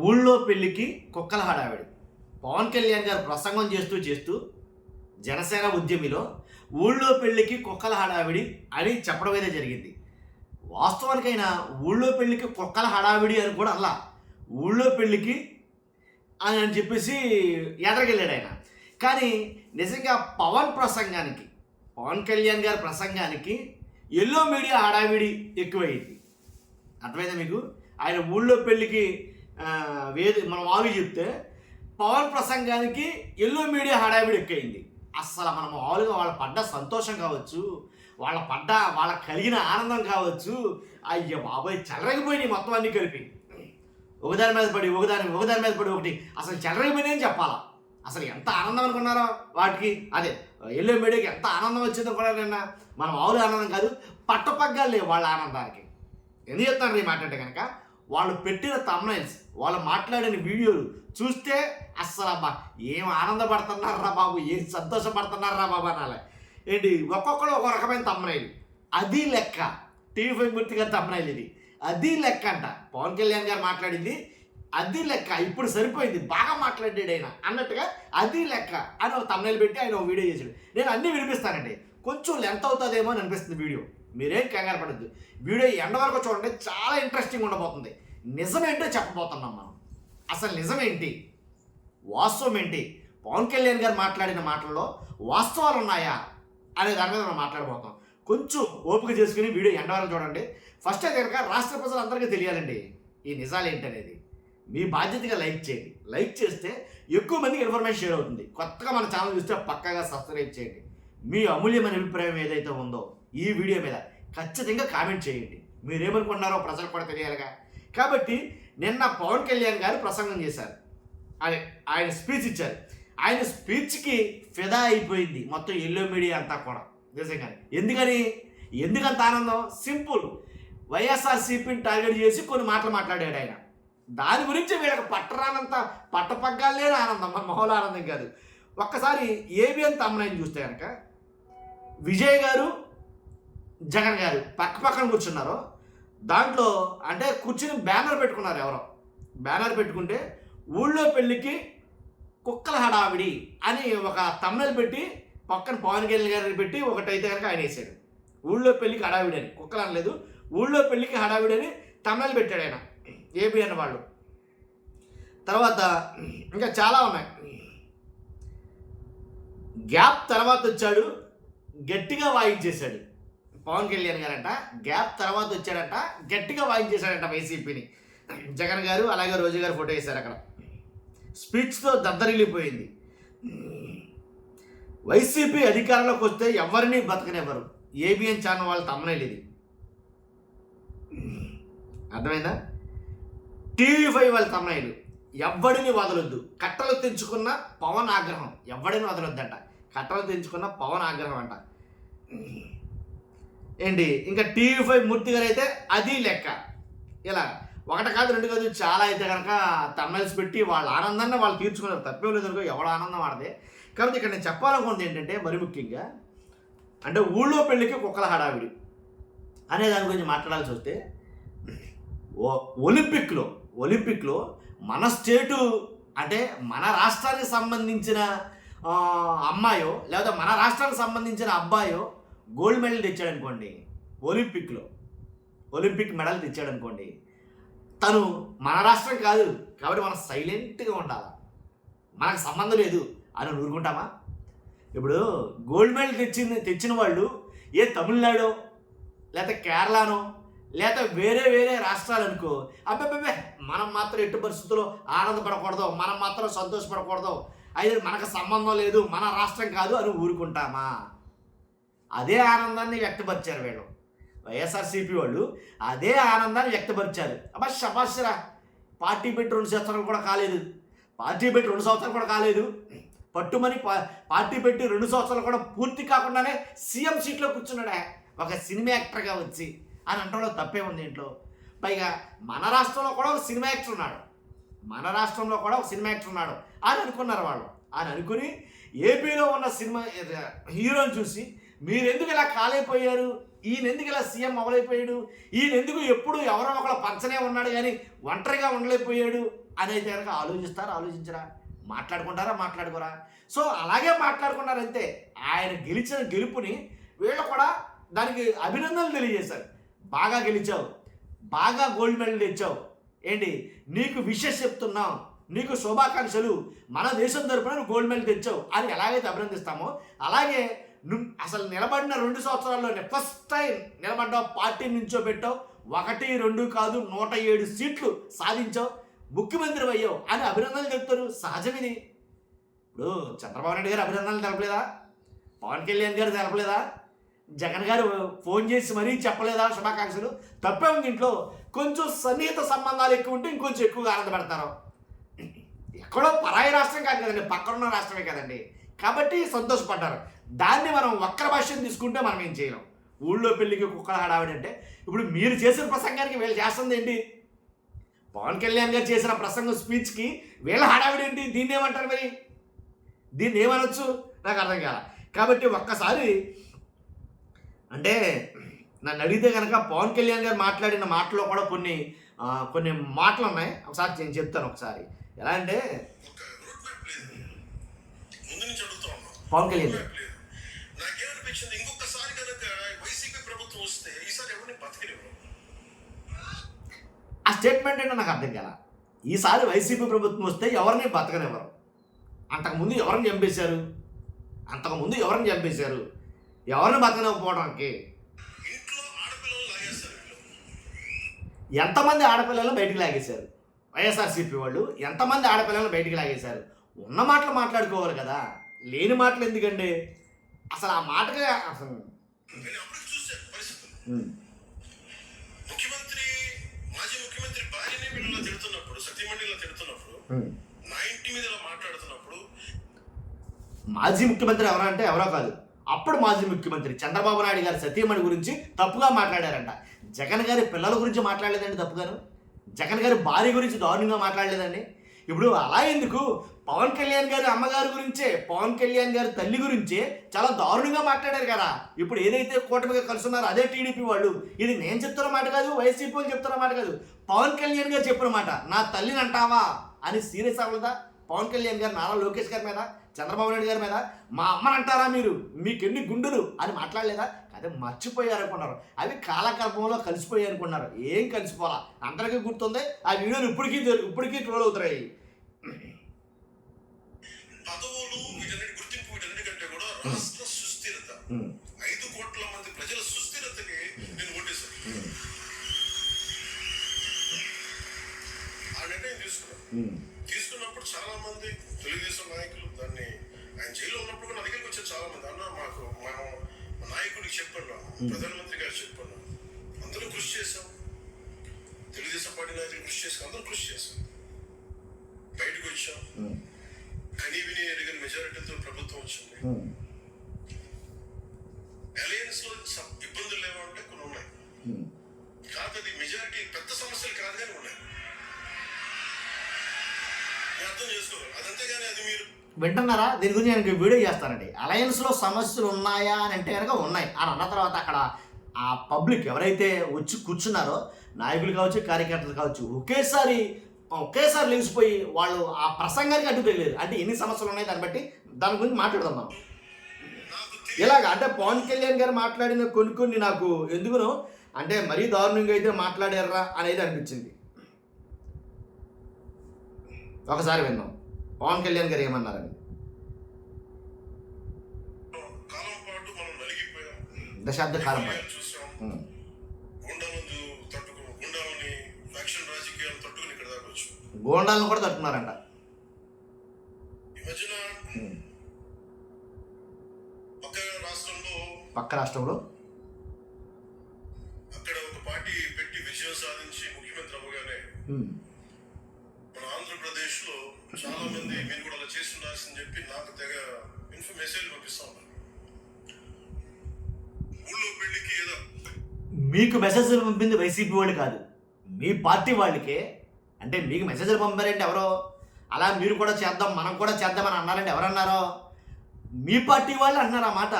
ఊళ్ళో పెళ్లికి కుక్కల హడావిడి. పవన్ కళ్యాణ్ గారు ప్రసంగం చేస్తూ జనసేన ఉద్యమిలో ఊళ్ళో పెళ్లికి కుక్కల హడావిడి అని చెప్పడం అయితే జరిగింది. వాస్తవానికైనా ఊళ్ళో పెళ్లికి కుక్కల హడావిడి అని కూడా అలా, ఊళ్ళో పెళ్లికి అని చెప్పేసి ఎదరగెళ్ళాడు ఆయన. కానీ నిజంగా పవన్ కళ్యాణ్ గారి ప్రసంగానికి ఎల్లో మీడియా హడావిడి ఎక్కువైంది. అర్థమైందా మీకు? ఆయన ఊళ్ళో పెళ్లికి మనం మామూలుగా చెప్తే పవన్ ప్రసంగానికి ఎల్లో మీడియా హడావిడి ఎక్కువైంది. అస్సలు మనం మామూలుగా వాళ్ళ పడ్డ సంతోషం కావచ్చు, వాళ్ళకి కలిగిన ఆనందం కావచ్చు, అయ్యో బాబాయ్ చెలరగిపోయినాయి మొత్తం అన్నీ కలిపి. ఒకదాని మీద పడి ఒకటి అసలు చెలరగిపోయినాయని చెప్పాలా. అసలు ఎంత ఆనందం అనుకున్నారో వాటికి. అదే ఎల్లో మీడియాకి ఎంత ఆనందం వచ్చిందో కూడా నిన్న మన మామూలు ఆనందం కాదు, పట్టపగ్గాలు లేవు వాళ్ళ ఆనందానికి. ఎందుకు చెప్తాను ఈ మాట అంటే కనుక, వాళ్ళు పెట్టిన థంబ్నైల్స్, వాళ్ళు మాట్లాడిన వీడియోలు చూస్తే అస్సలు అబ్బా ఏం ఆనందపడుతున్నారా బాబు, ఏం సంతోషపడుతున్నారా బాబు అనాలి. ఏంటి ఒక్కొక్కడు ఒక రకమైన థంబ్నైల్. అది లెక్క టీవీ5 మూర్తి గారి థంబ్నైల్ ఇది. అది లెక్క అంట పవన్ కళ్యాణ్ గారు మాట్లాడింది, అది లెక్క. ఇప్పుడు సరిపోయింది, బాగా మాట్లాడాడు ఆయన అన్నట్టుగా అది లెక్క అని ఒక థంబ్నైల్ పెట్టి ఆయన ఒక వీడియో చేశాడు. నేను అన్నీ వినిపిస్తానండి, కొంచెం లెంత్ అవుతుందేమో అని అనిపిస్తుంది వీడియో. మీరేం కంగారు పడద్దు, వీడియో ఎండ వరకు చూడండి, చాలా ఇంట్రెస్టింగ్ ఉండబోతుంది. నిజమేంటో చెప్పబోతున్నాం మనం. అసలు నిజమేంటి, వాస్తవం ఏంటి, పవన్ కళ్యాణ్ గారు మాట్లాడిన మాటల్లో వాస్తవాలు ఉన్నాయా అనే దాని మీద మనం మాట్లాడబోతాం. కొంచెం ఓపిక చేసుకుని వీడియో ఎండ వరకు చూడండి. ఫస్ట్ అయితే కనుక రాష్ట్ర ప్రజలందరికీ తెలియాలండి ఈ నిజాలు ఏంటనేది. మీ బాధ్యతగా లైక్ చేయండి. లైక్ చేస్తే ఎక్కువ మందికి ఇన్ఫర్మేషన్ షేర్ అవుతుంది. కొత్తగా మన ఛానల్ చూస్తే పక్కాగా సబ్స్క్రైబ్ చేయండి. మీ అమూల్యమైన అభిప్రాయం ఏదైతే ఉందో ఈ వీడియో మీద ఖచ్చితంగా కామెంట్ చేయండి. మీరేమనుకుంటున్నారో ప్రజలకు కూడా తెలియాలిగా. కాబట్టి నిన్న పవన్ కళ్యాణ్ గారు ప్రసంగం చేశారు, అదే ఆయన స్పీచ్ ఇచ్చారు. ఆయన స్పీచ్కి ఫిదా అయిపోయింది మొత్తం ఎల్లో మీడియా అంతా కూడా. నిజంగానే ఎందుకంత ఆనందం? సింపుల్, వైఎస్ఆర్సీపీని టార్గెట్ చేసి కొన్ని మాటలు మాట్లాడాడు ఆయన. దాని గురించి వీళ్ళకి పట్టపగ్గాలేని ఆనందం, మన మామూలు ఆనందం కాదు. ఒక్కసారి ఏబిఎన్ తమ్ముని చూస్తే కనుక విజయ్ గారు జగన్ గారు పక్కన కూర్చున్నారు. దాంట్లో అంటే కూర్చుని బ్యానర్ పెట్టుకున్నారు. ఎవరో బ్యానర్ పెట్టుకుంటే ఊళ్ళో పెళ్ళికి కుక్కల హడావిడి అని ఒక తమ్ముళ్ళు పెట్టి పక్కన పవన్ కళ్యాణ్ గారిని పెట్టి ఒకటైతే కనుక ఆయన వేసాడు. ఊళ్ళో పెళ్ళికి హడావిడి అని, కుక్కలు అనలేదు, ఊళ్ళో పెళ్ళికి హడావిడి అని తమ్ముళ్ళు పెట్టాడు ఆయన, ఏబిఎన్ వాళ్ళు. తర్వాత ఇంకా చాలా ఉన్నాయి. గ్యాప్ తర్వాత వచ్చాడు, గట్టిగా వాయించేశాడు పవన్ కళ్యాణ్ గారంట. గ్యాప్ తర్వాత వచ్చాడంట, గట్టిగా వాయించేశాడంట వైసీపీని. జగన్ గారు అలాగే రోజు గారు ఫోటో వేశారు అక్కడ. స్పీచ్తో దద్దరిల్లిపోయింది. వైసీపీ అధికారంలోకి వస్తే ఎవరిని బతకనివ్వరు. ఏబిఎన్ ఛానల్ వాళ్ళు తమ్మనేది ఇది, అర్థమైందా? టీవీ5 వాళ్ళ తమ్మనేలు ఎవడిని వదలొద్దు. కట్టలు తెంచుకున్న పవన్ ఆగ్రహం, ఎవడిని వదలొద్దంట. కట్టలు తెంచుకున్న పవన్ ఆగ్రహం అంట. ఏంటి ఇంకా టీవీ5 మూర్తి గారు అయితే అది లెక్క. ఇలా ఒకటి కాదు రెండు కాదు చాలా అయితే కనుక తమిళస్ పెట్టి వాళ్ళ ఆనందాన్ని వాళ్ళు తీర్చుకున్నారు. తప్పేం లేదు అనుకో, ఎవడ ఆనందం ఆడదే. కాబట్టి ఇక్కడ నేను చెప్పాలనుకుంది ఏంటంటే, మరి ముఖ్యంగా అంటే ఊళ్ళో పెళ్ళికి కుక్కల హడావిడి అనే దాని గురించి మాట్లాడాల్సి వస్తే, ఒలింపిక్లో మన స్టేటు అంటే మన రాష్ట్రానికి సంబంధించిన అమ్మాయో లేదా మన రాష్ట్రానికి సంబంధించిన అబ్బాయో గోల్డ్ మెడల్ తెచ్చాడు అనుకోండి, ఒలింపిక్ మెడల్ తెచ్చాడు అనుకోండి, తను మన రాష్ట్రం కాదు కాబట్టి మనం సైలెంట్గా ఉండాలి, మనకు సంబంధం లేదు అని ఊరుకుంటామా? ఇప్పుడు గోల్డ్ మెడల్ తెచ్చిన వాళ్ళు ఏ తమిళనాడో లేకపోతే కేరళనో లేకపోతే వేరే రాష్ట్రాలు అనుకో, అబ్బాబ్బే మనం మాత్రం ఎట్టి పరిస్థితుల్లో ఆనందపడకూడదు, మనం మాత్రం సంతోషపడకూడదు, అయితే మనకు సంబంధం లేదు, మన రాష్ట్రం కాదు అని ఊరుకుంటామా? అదే ఆనందాన్ని వ్యక్తపరిచారు వీళ్ళు, వైఎస్ఆర్సీపీ వాళ్ళు అదే ఆనందాన్ని వ్యక్తపరిచారు. అబ్బా శబాషరా, పార్టీ పెట్టి 2 సంవత్సరాలు కూడా కాలేదు, పట్టుమని పార్టీ పెట్టి 2 సంవత్సరాలు కూడా పూర్తి కాకుండానే సీఎం సీట్లో కూర్చున్నాడే ఒక సినిమా యాక్టర్గా వచ్చి అని అంటలో తప్పే ఉంది ఇంట్లో. పైగా మన రాష్ట్రంలో కూడా ఒక సినిమా యాక్టర్ ఉన్నాడు అని అనుకున్నారు వాళ్ళు. అని అనుకుని ఏపీలో ఉన్న సినిమా హీరోని చూసి మీరెందుకు ఇలా కాలైపోయారు ఈయన ఎందుకు ఇలా సీఎం అవ్వలేకపోయాడు, ఈయన ఎందుకు ఎప్పుడు ఎవరో ఒకళ్ళ పంచనే ఉన్నాడు కానీ ఒంటరిగా ఉండలేకపోయాడు అనేది కనుక ఆలోచించరా, మాట్లాడుకోరా. సో అలాగే మాట్లాడుకున్నారంతే. ఆయన గెలిచిన గెలుపుని వీళ్ళు కూడా దానికి అభినందనలు తెలియజేశారు. బాగా గెలిచావు, బాగా గోల్డ్ మెడల్ తెచ్చావు, ఏంటి నీకు విషెస్ చెప్తున్నాం, నీకు శుభాకాంక్షలు, మన దేశం తరపున నువ్వు గోల్డ్ మెడల్ తెచ్చావు అని ఎలాగైతే అభినందిస్తామో అలాగే నువ్వు అసలు నిలబడిన 2 సంవత్సరాల్లోనే ఫస్ట్ టైం నిలబడ్డావు, పార్టీ నుంచోబెట్టావు, 1, 2 కాదు 107 సీట్లు సాధించావు, ముఖ్యమంత్రి అయ్యావు అని అభినందనలు చెప్తారు. సహజం ఇది. ఇప్పుడు చంద్రబాబు నాయుడు గారు అభినందనలు తెలపలేదా, పవన్ కళ్యాణ్ గారు తెలపలేదా, జగన్ గారు ఫోన్ చేసి మరీ చెప్పలేదా శుభాకాంక్షలు? తప్పే ఉంది. ఇంట్లో కొంచెం సన్నిహిత సంబంధాలు ఎక్కువ ఉంటే ఇంకొంచెం ఎక్కువగా ఆనందపడతారు. ఎక్కడో పరాయి రాష్ట్రం కాదు కదండి, పక్కనున్న రాష్ట్రమే కదండి, కాబట్టి సంతోషపడ్డారు. దాన్ని మనం వక్ర భాష్యం తీసుకుంటే మనం ఏం చేయలేం. ఊళ్ళో పెళ్ళికి కుక్కల హడావిడి అంటే ఇప్పుడు మీరు చేసిన ప్రసంగానికి వీళ్ళు చేస్తుంది ఏంటి? పవన్ కళ్యాణ్ గారు చేసిన ప్రసంగం స్పీచ్కి వీళ్ళ హడావిడి ఏంటి? దీన్ని ఏమంటారు మరి? దీన్ని ఏమనొచ్చు నాకు అర్థం కాల. కాబట్టి ఒక్కసారి అంటే నన్ను అడిగితే కనుక పవన్ కళ్యాణ్ గారు మాట్లాడిన మాటలో కూడా కొన్ని మాటలు ఉన్నాయి. ఒకసారి నేను చెప్తాను. ఒకసారి ఎలా అంటే పవన్ కళ్యాణ్ గారు ఇంకొకసారి కనుక వైసీపీ ప్రభుత్వం వస్తే ఈసారి ఎవరిని బతికినివ్వరు. ఆ స్టేట్మెంట్ ఏంటో నాకు అర్థం కాల. ఈసారి వైసీపీ ప్రభుత్వం వస్తే ఎవరిని బతకనివ్వరు. అంతకుముందు ఎవరిని చంపేశారు? ఎవరిని బతకనివ్వకపోవడానికి ఎంతమంది ఆడపిల్లలను బయటికి లాగేశారు? వైఎస్ఆర్సీపీ వాళ్ళు ఎంతమంది ఆడపిల్లలను బయటికి లాగేశారు? ఉన్న మాటలు మాట్లాడుకోవాలి కదా, లేని మాటలు ఎందుకండి? అసలు ఆ మాటగా అసలు మాజీ ముఖ్యమంత్రి భార్యని వీళ్ళలో తిడుతున్నప్పుడు, సతీమణిలో తిడుతున్నప్పుడు, నా ఇంటి మీద మాట్లాడుతున్నప్పుడు మాజీ ముఖ్యమంత్రి ఎవరంటే ఎవరో కాదు, అప్పుడు మాజీ ముఖ్యమంత్రి చంద్రబాబు నాయుడు గారి సతీమణి గురించి తప్పుగా మాట్లాడారంట. జగన్ గారి పిల్లల గురించి మాట్లాడలేదండి తప్పుగాను, జగన్ గారి భార్య గురించి దారుణంగా మాట్లాడలేదండి. ఇప్పుడు అలా ఎందుకు? పవన్ కళ్యాణ్ గారి అమ్మగారి గురించే, పవన్ కళ్యాణ్ గారి తల్లి గురించే చాలా దారుణంగా మాట్లాడారు కదా. ఇప్పుడు ఏదైతే కూటమిగా కలుస్తున్నారో అదే టీడీపీ వాళ్ళు. ఇది నేను చెప్తున్న మాట కాదు, వైసీపీ వాళ్ళు చెప్తున్న మాట కాదు, పవన్ కళ్యాణ్ గారు చెప్పిన మాట. నా తల్లిని అంటావా అని సీరియస్ అవ్వలేదా పవన్ కళ్యాణ్ గారు నారా లోకేష్ గారి మీద, చంద్రబాబు నాయుడు గారి మీద? మా అమ్మని అంటారా మీరు, మీకెన్ని గుండెలు అని మాట్లాడలేదా? అదే మర్చిపోయారు అనుకున్నారు, అవి కాలకల్పంలో కలిసిపోయాయి అనుకున్నారు. ఏం కలిసిపోలా, అందరికీ గుర్తుంది. ఆ వీడియోలు ఇప్పటికీ ట్రోల్ అవుతున్నాయి. పదవులు వీటన్నిటి గుర్తింపు వీటన్నిటి కంటే కూడా రాష్ట్ర సుస్థిరత, 5 కోట్ల మంది ప్రజల సుస్థిరతకి నేను ఓటేశాను. ఆ నిర్ణయం తీసుకున్నప్పుడు చాలా మంది తెలుగుదేశం నాయకులు దాన్ని, ఆయన జైల్లో ఉన్నప్పుడు నా దగ్గరికి వచ్చారు చాలా మంది. అన్న మాకు మనం నాయకుడికి చెప్పన్నాం, ప్రధానమంత్రి గారు చెప్పన్నాం, అందరూ కృషి చేశాం, తెలుగుదేశం పార్టీ నాయకులు కృషి చేసాం, అందరూ కృషి చేశాం, బయటకు వచ్చాం, కనీవిని ఎరిగిన మెజారిటీతో ప్రభుత్వం వచ్చింది. అలయన్స్ లో ఇబ్బందులు లేవంటే కొన్ని ఉన్నాయి కాదు, అది మెజారిటీ పెద్ద సమస్యలు కాదు కానీ ఉన్నాయి, అర్థం చేసుకోవాలి. అదంతే కానీ అది మీరు వింటున్నారా? దీని గురించి నేను వీడియో చేస్తానండి. అలయన్స్లో సమస్యలు ఉన్నాయా అని అంటే కనుక ఉన్నాయి అని అన్న తర్వాత అక్కడ ఆ పబ్లిక్ ఎవరైతే వచ్చి కూర్చున్నారో, నాయకులు కావచ్చు, కార్యకర్తలు కావచ్చు, ఒకేసారి లేచిపోయి వాళ్ళు ఆ ప్రసంగానికి అడ్డు తెలియదు. అంటే ఎన్ని సమస్యలు ఉన్నాయి దాని గురించి మాట్లాడదాం మనం. ఇలాగ అంటే పవన్ కళ్యాణ్ గారు మాట్లాడిన కొన్ని నాకు ఎందుకునో అంటే మరీ దారుణంగా అయితే మాట్లాడారా అనేది అనిపించింది. ఒకసారి విన్నాం పవన్ కళ్యాణ్ గారు ఏమన్నారని. దశాబ్ద కాలం పాటు గోండాలను కూడా తట్టుకున్నారంట. పక్క రాష్ట్రంలో అక్కడ ఒక పార్టీ పెట్టి విజయం సాధించి ముఖ్యమంత్రి అవ్వగానే మన ఆంధ్రప్రదేశ్ లో చాలా మంది మీరు కూడా అలా చేస్తుండాల్సిందని చెప్పి నాకు తెగ మెసేజ్ పంపిస్తా ఉన్నారు. ఊళ్ళో పెళ్లికి ఏదో మీకు మెసేజ్లు పంపింది వైసీపీ వాళ్ళు కాదు, మీ పార్టీ వాళ్ళకే. అంటే మీకు మెసేజ్లు పంపారంటే ఎవరో, అలా మీరు కూడా చేద్దాం మనం కూడా చేద్దామని అన్నారంటే ఎవరన్నారో? మీ పార్టీ వాళ్ళు అన్నారు ఆ మాట.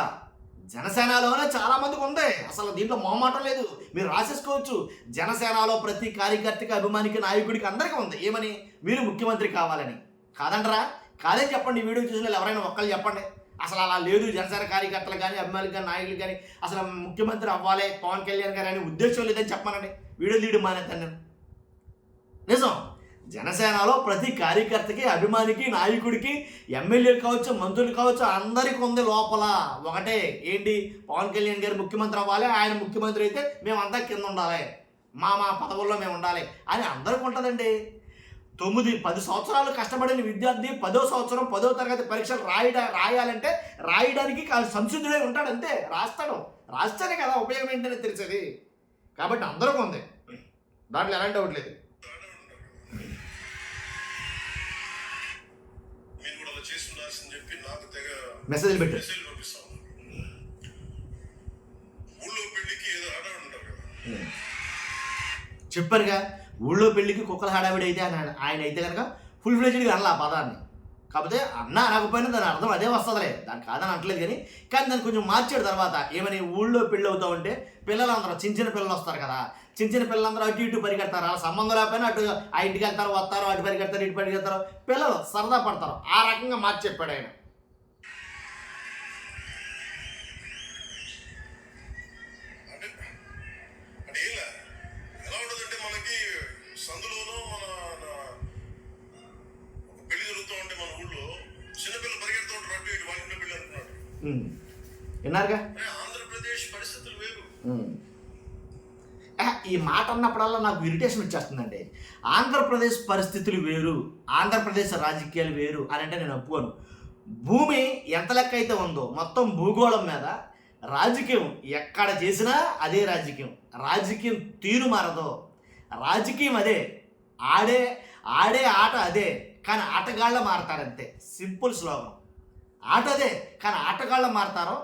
జనసేనలోనే చాలా మందికి ఉంది, అసలు దీంట్లో మొహమాటం లేదు, మీరు రాసేసుకోవచ్చు. జనసేనలో ప్రతి కార్యకర్తకి, అభిమానికి, నాయకుడికి అందరికీ ఉంది. ఏమని? మీరు ముఖ్యమంత్రి కావాలని. కాదంటారా? కాదని చెప్పండి. ఈ వీడియో చూసిన వాళ్ళు ఎవరైనా ఒక్కళ్ళు చెప్పండి. అసలు అలా లేదు, జనసేన కార్యకర్తలు కానీ, అభిమానులు కానీ, నాయకులు కానీ అసలు ముఖ్యమంత్రి అవ్వాలి పవన్ కళ్యాణ్ గారు అని ఉద్దేశం లేదని చెప్పానండి. వీడియో తీయడం మానేస్తాను నేను. నిజం. జనసేనలో ప్రతి కార్యకర్తకి, అభిమానికి, నాయకుడికి, ఎమ్మెల్యేలు కావచ్చు, మంత్రులు కావచ్చు, అందరికీ ఉంది లోపల ఒకటే. ఏంటి? పవన్ కళ్యాణ్ గారు ముఖ్యమంత్రి అవ్వాలి, ఆయన ముఖ్యమంత్రి అయితే మేమంతా కింద ఉండాలి, మా పదవుల్లో మేము ఉండాలి అని అందరికీ ఉంటుందండి. 9-10 సంవత్సరాలు కష్టపడిన విద్యార్థి 10వ సంవత్సరం 10వ తరగతి పరీక్షలు రాయాలంటే రాయడానికి సంసిద్ధుడై ఉంటాడు, అంతే. రాస్తేనే కదా ఉపయోగం ఏంటనే తెలిసేది. కాబట్టి అందరికీ ఉంది, దాంట్లో ఎలాంటి డౌట్ లేదు. మెసేజ్లు పెట్టారు. చెప్పారుగా, ఊళ్ళో పెళ్ళికి కుక్కల హడావిడి అయితే ఆయన అయితే కనుక ఫుల్ ఫ్లెడ్జ్డ్గా అనాలి ఆ పదాన్ని. కాకపోతే అన్న అనకపోయినా దాని అర్థం అదే వస్తుందిలే, దాన్ని కాదని అనట్లేదు. కానీ దాన్ని కొంచెం మార్చాడు తర్వాత. ఏమని? ఊళ్ళో పెళ్ళి అవుతూ ఉంటే పిల్లలందరూ, చిన్న పిల్లలు వస్తారు కదా, చిన్న పిల్లలందరూ అటు ఇటు పరిగెడతారు. అలా సంబంధం లేకపోయినా అటు ఆ ఇంటికి వెళ్తారు, వస్తారు, అటు పరిగెడతారు, ఇటు పరిగెడతారు, పిల్లలు సరదా పడతారు. ఆ రకంగా మార్చి చెప్పాడు ఆయన. విన్నారుగా? ఆంధ్రప్రదేశ్ పరిస్థితులు వేరు. ఈ మాట అన్నప్పుడల్లా నాకు ఇరిటేషన్ వచ్చేస్తుందండి. ఆంధ్రప్రదేశ్ పరిస్థితులు వేరు, ఆంధ్రప్రదేశ్ రాజకీయాలు వేరు అని అంటే నేను ఒప్పుకోను. భూమి ఎంత లెక్క అయితే ఉందో మొత్తం భూగోళం మీద రాజకీయం ఎక్కడ చేసినా అదే రాజకీయం. రాజకీయం తీరు మారదో, రాజకీయం అదే, ఆడే ఆట అదే, కానీ ఆటగాళ్ళ మారతారంతే. Simple slogan. ఆట అదే కానీ ఆటగాళ్ళ మారతారో,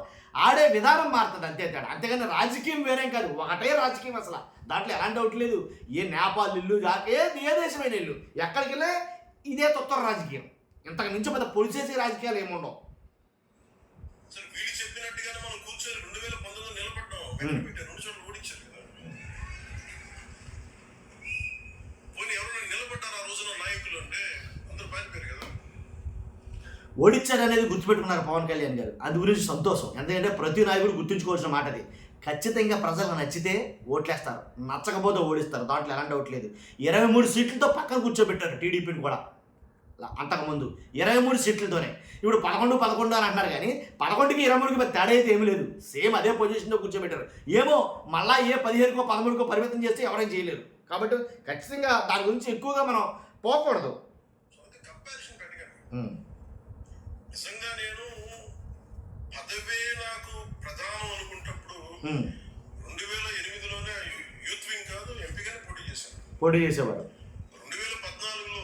ఆడే విధానం మారుతుంది, అంతే తేడా. అంతేగాని రాజకీయం వేరేం కాదు, ఒకటే రాజకీయం. అసలు దాంట్లో ఎలాంటి డౌట్ లేదు. ఏ నేపాల్ ఇల్లు, ఏ దేశమైన ఇల్లు, ఎక్కడికి వెళ్ళే ఇదే తొత్తర రాజకీయం. ఇంతకు మించి పెద్ద పొలిసేసే రాజకీయాలు ఏముండవు. ఓడించాడు అనేది గుర్తుపెట్టుకున్నారు పవన్ కళ్యాణ్ గారు. అందు గురించి సంతోషం. ఎందుకంటే ప్రతి నాయకుడు గుర్తుంచుకోవాల్సిన మాట అది. ఖచ్చితంగా ప్రజలకు నచ్చితే ఓట్లేస్తారు, నచ్చకపోతే ఓడిస్తారు, దాంట్లో ఎలాంటి డౌట్ లేదు. 23 సీట్లతో పక్కన కూర్చోబెట్టారు టీడీపీని కూడా. అంతకుముందు 23 సీట్లతోనే. ఇప్పుడు 11 అని అంటున్నారు, కానీ 11కి 23కి తేడా అయితే ఏమీ లేదు, సేమ్ అదే పొజిషన్లో కూర్చోబెట్టారు. ఏమో మళ్ళా 15కో 13కో పరిమితం చేస్తే ఎవరైనా చేయలేరు. కాబట్టి ఖచ్చితంగా దాని గురించి ఎక్కువగా మనం పోకూడదు. నిజంగా నేను పదవే నాకు ప్రధానం అనుకుంటప్పుడు 2008లోనే యూత్ వింగ్ కాదు ఎంపీగానే పోటీ చేసేవాడు. 2014లో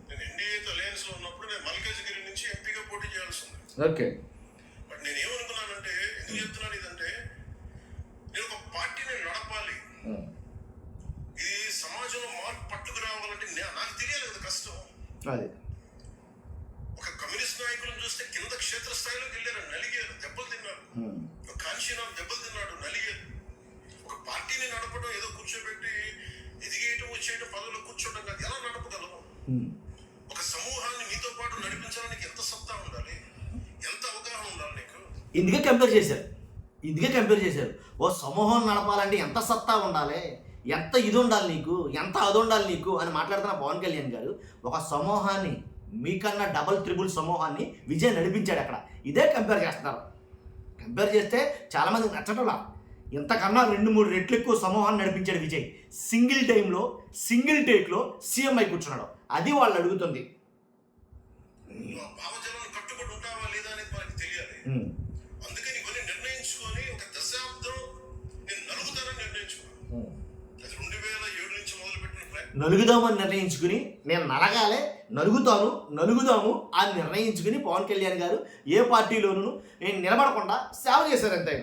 నేను ఎన్డీఏతో అలయన్స్ లో ఉన్నప్పుడు నేను మల్కాజ్గిరి నుంచి ఎంపీగా పోటీ చేయాల్సి ఉంది. ఓకే. బట్ నేను ఏమనుకున్నానంటే, ఎందుకు చెప్తున్నాను ఇదంటే, నేను ఒక పార్టీని నడపాలి, ఇది సమాజంలో మార్పు పట్టుకు రావాలంటే నాకు తెలియాలి కదా కష్టం. అది ఒక కమ్యూనిస్ట్ నాయకులను చూస్తే కింద క్షేత్ర స్థాయిలోకి వెళ్ళారు, నలిగారు, దెబ్బలు తిన్నారు. ఒక కాన్షీరామ్ దెబ్బలు తిన్నాడు, నలిగారు. ఒక పార్టీని నడపడం ఏదో కూర్చోబెట్టి ఎదిగేయటం వచ్చేయటం పదవులు కూర్చోవడం కాదు. ఎలా నడపగలవు? ఒక సమూహాన్ని నీతో పాటు నడిపించడానికి ఎంత సత్తా ఉండాలి, ఎంత అవగాహన ఉండాలి నీకు. ఇందుకే కంపేర్ చేశారు. ఓ సమూహం నడపాలంటే ఎంత సత్తా ఉండాలి, ఎంత ఇది ఉండాలి నీకు, ఎంత అది ఉండాలి నీకు అని మాట్లాడుతున్న పవన్ కళ్యాణ్ గారు ఒక సమూహాన్ని, మీకన్నా డబల్ త్రిబుల్ సమూహాన్ని విజయ్ నడిపించాడు అక్కడ. ఇదే కంపేర్ చేస్తున్నారు. కంపేర్ చేస్తే చాలామందికి నచ్చటంలా. ఇంతకన్నా 2-3 రెట్లు ఎక్కువ సమూహాన్ని నడిపించాడు విజయ్. సింగిల్ టైంలో, సింగిల్ టేక్లో సీఎం అయి కూర్చున్నాడు. అది వాళ్ళు అడుగుతుంది. అందుకని ఇవన్నీ నిర్ణయించుకొని ఒక దశాబ్దం నేను నలుగుతానని నిర్ణయించుకున్నాను. అది 2007 నుంచి మొదలుపెట్టిన నలుగుదామని నిర్ణయించుకుని, నేను నలుగుదాము అని నిర్ణయించుకుని పవన్ కళ్యాణ్ గారు ఏ పార్టీలోనూ నేను నిలబడకుండా సేవ చేశారు. అంతే.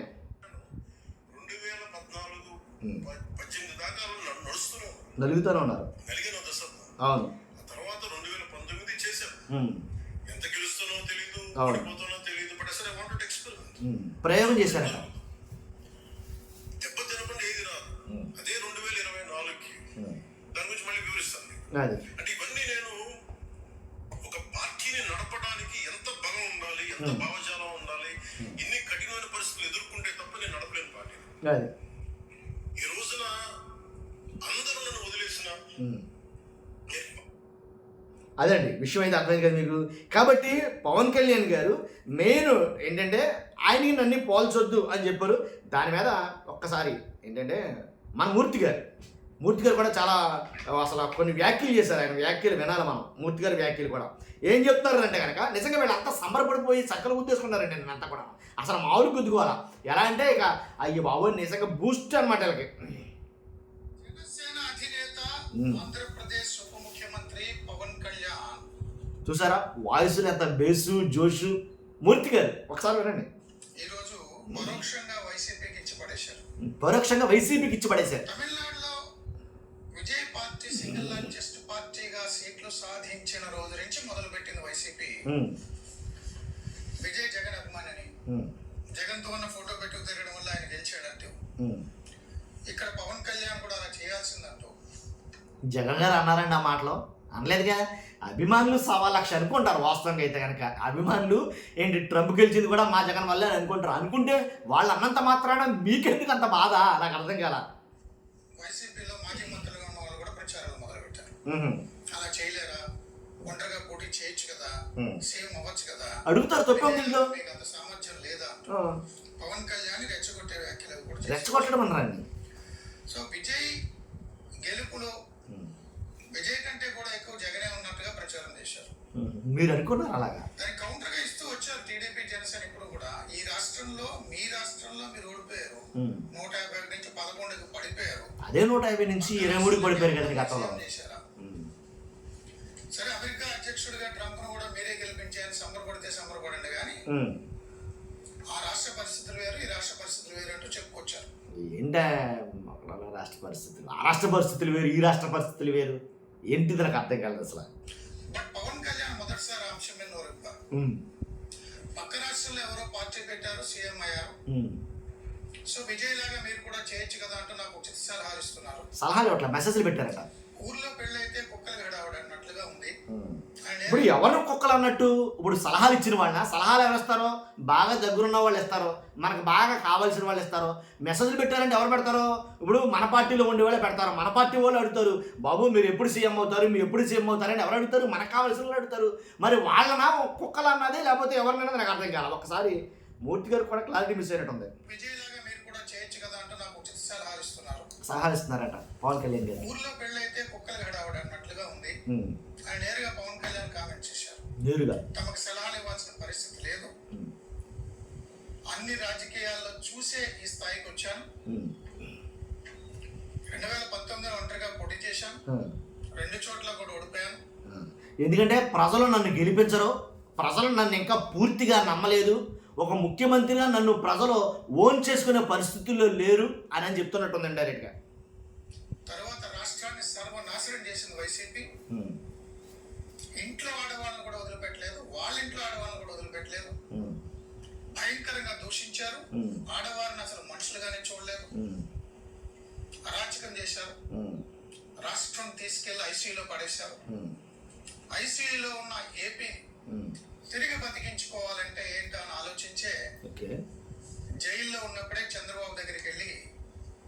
2014-18 దాకా నలుగుతూనే ఉన్నారు. అవును. తర్వాత 2019 చేశారు. ఎంత గెలుస్తానో తెలియదు, ఓడిపోతానో తెలియదు. బట్ అసలు ఐ వాంట్ టు ఎక్స్పెరిమెంట్. ప్రయోగం చేశారట. దెబ్బ తినకుండా ఏది రాదు. అదే 2024కి దాని గురించి మళ్ళీ వివరిస్తాను. అది అంటే ఇవన్నీ నేను ఒక పార్టీని నడపడానికి ఎంత బలం ఉండాలి, ఎంత భావజాలం ఉండాలి, ఇన్ని కఠినమైన పరిస్థితులు ఎదుర్కొంటే తప్ప నేను నడపలేను పార్టీని. అది ఈ రోజున అందరూ నన్ను వదిలేసిన అదండి విషయం అయితే అర్థమైంది కదా మీకు. కాబట్టి పవన్ కళ్యాణ్ గారు మెయిన్ ఏంటంటే ఆయనకి నన్ను పోల్చొద్దు అని చెప్పారు. దాని మీద ఒక్కసారి ఏంటంటే మన మూర్తి గారు కూడా చాలా అసలు కొన్ని వ్యాఖ్యలు చేశారు. ఆయన వ్యాఖ్యలు వినాలి మనం. మూర్తి గారి వ్యాఖ్యలు కూడా ఏం చెప్తారంటే కనుక నిజంగా వీళ్ళు అంతా సంబరపడిపోయి చక్కలు గుద్దేసుకున్నారండి. నేను అంతా కూడా అసలు మామూలు గుద్దుకోవాలా. ఎలా అంటే ఇక అయ్యో బాబు నిజంగా బూస్ట్ అనమాట వీళ్ళకి. జనసేన అధినేత ఆంధ్రప్రదేశ్ ఉప ముఖ్యమంత్రి పవన్ కళ్యాణ్ చూసారా వాయిస్లు ఎంత బేసు జోషు. మూర్తి గారు ఒకసారి వినండి. ఈరోజు పరోక్షంగా వైసీపీకి ఇచ్చి పడేశారు. పరోక్షంగా వైసీపీకి ఇచ్చి పడేశారు. తమిళనాడులో విజయ్ పార్టీ సింగిల్ లార్జెస్ట్ పార్టీగా సీట్లు సాధించిన రోజు నుంచి మొదలుపెట్టింది వైసీపీ. విజయ్ జగన్ అభిమానిని జగన్తో ఉన్న ఫోటో పెట్టుకు తిరగడం వల్ల ఆయన గెలిచాడంటూ ఇక్కడ పవన్ కళ్యాణ్ కూడా అలా చేయాల్సిందంటూ జగన్ గారు అన్నారండి ఆ మాటలో. అనలేదుగా. అభిమానులు 1,00,000 అనుకుంటారు వాస్తవంగా అయితే కనుక. అభిమానులు ఏంటి ట్రంప్ గెలిచింది కూడా మా జగన్ వల్లే అనుకుంటారు. అనుకుంటే వాళ్ళు అన్నంత మాత్రాన మీకెందుకు అంత బాధ నాకు అర్థం కాల. వైసీపీలో మాజీ మంత్రులుగా ఉన్న వాళ్ళు కూడా ప్రచారాలు మొదలుపెట్టారు. అలా చేయలేరా, ఒంటరిగా పోటీ చేయొచ్చు కదా, సీఎం అవ్వచ్చు కదా అడుగుతారు. తప్పేందులో మీకు అంత సామర్థ్యం లేదా పవన్ కళ్యాణ్ రెచ్చగొట్టే వ్యాఖ్యలు కూడా రెచ్చగొట్టడం అన్నారండి. సో విజయ్ గెలుపులో విజయ్ కంటే కూడా ఎక్కువ జగనే ఉన్నట్టుగా ప్రచారం చేశారు. మీరు అనుకున్నారు అలాగా. దానికి కౌంటర్ గా ఇస్తూ వచ్చారు టీడీపీ జనసేన. ఇప్పుడు కూడా ఈ రాష్ట్రంలో మీ రాష్ట్రంలో మీరు ఓడిపోయారు. 151 నుంచి 11కి పడిపోయారు. అదే 150 నుంచి 23 పడిపోయారు కదా గతంలో. చేశారా? సరే అమెరికా అధ్యక్షుడిగా ట్రంప్ ను కూడా మీరే గెలిపించారని సంబరపడితే సంబరపడండి కానీ ఆ రాష్ట్ర పరిస్థితులు వేరు, ఈ రాష్ట్ర పరిస్థితులు వేరు అంటూ చెప్పుకొచ్చారు. ఏంటా రాష్ట్ర పరిస్థితులు, ఆ రాష్ట్ర పరిస్థితులు వేరు, ఈ రాష్ట్ర పరిస్థితులు వేరు, ఏంటిది నాకు అర్థం కాలేదు అసలు. బట్ పవన్ కళ్యాణ్ మొదటిసారి అంశం మీద నోరెప్పారు. పక్క రాష్ట్రంలో ఎవరో పార్టీ పెట్టారు, సీఎం అయ్యారు. సో విజయ్ లాగా మీరు కూడా చేయొచ్చు కదా అంటూ నాకు ఉచిత సలహాలు ఇస్తున్నారు. సలహాలు అట్లా మెసేజ్లు పెట్టారట. ఊర్లో పెళ్ళైతే కుక్కలు గడావడం అన్నట్లుగా ఉంది. ఇప్పుడు ఎవరు కుక్కలు అన్నట్టు ఇప్పుడు సలహాలు ఇచ్చిన వాళ్ళ సలహాలు ఎవరు ఇస్తారో, బాగా దగ్గరున్న వాళ్ళు ఇస్తారో, మనకు బాగా కావాల్సిన వాళ్ళు ఇస్తారో. మెసేజ్లు పెట్టారంటే ఎవరు పెడతారో, ఇప్పుడు మన పార్టీలో ఉండే వాళ్ళే పెడతారు. మన పార్టీ వాళ్ళు అడుగుతారు, బాబు మీరు ఎప్పుడు సీఎం అవుతారు, మీరు ఎప్పుడు సీఎం అవుతారని ఎవరు అడుగుతారు, మనకు కావాల్సిన వాళ్ళు అడుగుతారు. మరి వాళ్ళనా కుక్కలు అన్నది లేకపోతే ఎవరినైనా నాకు అర్థం కాదు. ఒకసారి మూర్తి గారు కూడా క్లారిటీ మిస్ అయినట్టు ఉంది. విజయ్ లాగా మీరు కూడా చేయొచ్చు కదా అంటూ నాకు ఉచిత సలహాలు ఇస్తున్నారు. సలహాలు ఇస్తున్నారట పవన్ కళ్యాణ్ గారు. ఊర్లో పెళ్ళైతే కుక్కలు గడావడం అన్నట్లుగా ఉంది. ఆయన నేరుగా పవన్ కళ్యాణ్ కామెంట్ చేశారు. నేరుగా తమకు సలహాలు ఇవ్వాల్సిన పరిస్థితి లేదు, అన్ని రాజకీయాల్లో చూసే ఈ స్థాయికి వచ్చాను. 2019లో ఒంటరిగా పోటీ చేశాను, 2 చోట్ల కూడా ఓడిపోయాను. ఎందుకంటే ప్రజలు నన్ను గెలిపించరు, ప్రజలు నన్ను ఇంకా పూర్తిగా నమ్మలేదు, ఒక ముఖ్యమంత్రిగా నన్ను ప్రజలు ఓన్ చేసుకునే పరిస్థితుల్లో లేరు అని చెప్తున్నట్టుందండి డైరెక్ట్గా. తర్వాత రాష్ట్రాన్ని సర్వనాశనం చేసింది వైసీపీ. ఇంట్లో ఆడవాళ్ళని కూడా వదిలిపెట్టలేదు, వాళ్ళ ఇంట్లో ఆడవాళ్ళని కూడా వదిలిపెట్టలేదు. భయంకరంగా దూషించారు, ఆడవారిని అసలు మనుషులుగానే చూడలేదు, అరాచకం చేశారు. రాష్ట్రం తీసుకెళ్లి ఐసీయూలో పడేశారు. ఐసీయూలో ఉన్న ఏపీ తిరిగి బతికించుకోవాలంటే ఏంటో అని ఆలోచించే జైల్లో ఉన్నప్పుడే చంద్రబాబు దగ్గరికి వెళ్ళి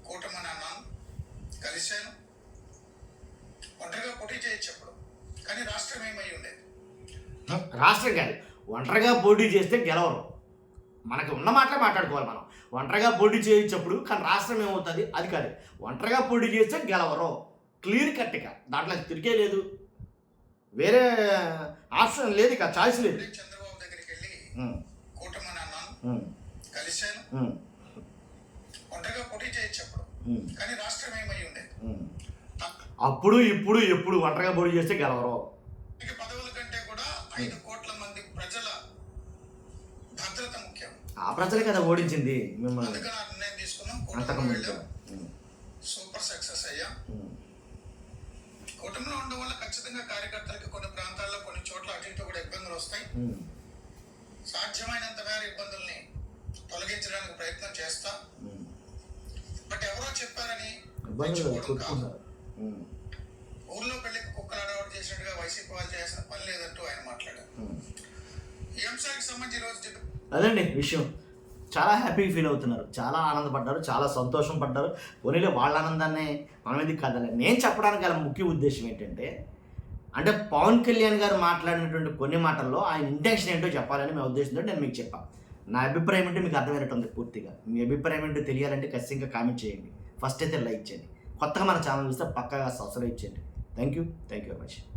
కూటమని అన్నాను, కలిశాను. ఒంటరిగా పోటీ చేయొచ్చు అప్పుడు, కానీ రాష్ట్రం ఏమై ఉండేది. రాష్ట్రం కాదు, ఒంటరిగా పోటీ చేస్తే గెలవరు. మనకి ఉన్న మాటలే మాట్లాడుకోవాలి మనం. ఒంటరిగా పోటీ చేయొచ్చప్పుడు, కానీ రాష్ట్రం ఏమవుతుంది అది కాదు. ఒంటరిగా పోటీ చేస్తే గెలవరు, క్లియర్ కట్గా, దాంట్లో తిరిగే లేదు, వేరే ఆప్షన్ లేదు, ఇక చాయిస్ లేదు. చంద్రబాబు దగ్గరికి వెళ్ళి కూటమని అన్నాను, కలిశాను. ఒంటరిగా పోటీ చేయొచ్చు అప్పుడు, కానీ రాష్ట్రం ఏమై ఉండేది. అప్పుడు ఇప్పుడు ఎప్పుడు ఒంటరిగా పోటీ చేస్తే గెలవరు. పదవుల కంటే కూడా 5 కోట్ల మంది ప్రజల భద్రత ముఖ్యం. ఆ ప్రజలే కదా ఓడించింది మిమ్మల్ని. అందుకని ఆ నిర్ణయం తీసుకున్నాం, కూటమిలో వెళ్ళాం, సూపర్ సక్సెస్ అయ్యాం. కూటమిలో ఉండడం వల్ల ఖచ్చితంగా కార్యకర్తలకు కొన్ని ప్రాంతాల్లో కొన్ని చోట్ల అటు ఇటు కూడా ఇబ్బందులు వస్తాయి. సాధ్యమైనంత మేర ఇబ్బందుల్ని తొలగించడానికి ప్రయత్నం చేస్తా. ఉమ్. బట్ ఎవరో చెప్పారని ఇబ్బందులు తెచ్చుకోవడం కాదు. కొట్టుకుంటారు. ఉమ్. ఊర్లో పెళ్లికి కుక్కలు అడవాటు చేసినట్టుగా వైసీపీ వాళ్ళు చేయాల్సిన పని లేదంటూ ఆయన మాట్లాడారు. ఉమ్. ఈ అంశానికి సంబంధించి ఈరోజు అదండి విషయం. చాలా హ్యాపీగా ఫీల్ అవుతున్నారు, చాలా ఆనందపడ్డారు, చాలా సంతోషం పడ్డారు. పోనీలే వాళ్ళ ఆనందాన్ని మనం ఎందుకు కదలే. నేను చెప్పడానికి గల ముఖ్య ఉద్దేశం ఏంటంటే, అంటే పవన్ కళ్యాణ్ గారు మాట్లాడినటువంటి కొన్ని మాటల్లో ఆయన ఇంటెన్షన్ ఏంటో చెప్పాలని మీ ఉద్దేశంతో నేను మీకు చెప్పాను. నా అభిప్రాయం ఏంటో మీకు అర్థమైనట్టుంది పూర్తిగా. మీ అభిప్రాయం ఏంటో తెలియాలంటే ఖచ్చితంగా కామెంట్ చేయండి. ఫస్ట్ అయితే లైక్ చేయండి. కొత్తగా మన ఛానల్ చూస్తే పక్కాగా సబ్స్క్రైబ్ చేయండి. Thank you very much.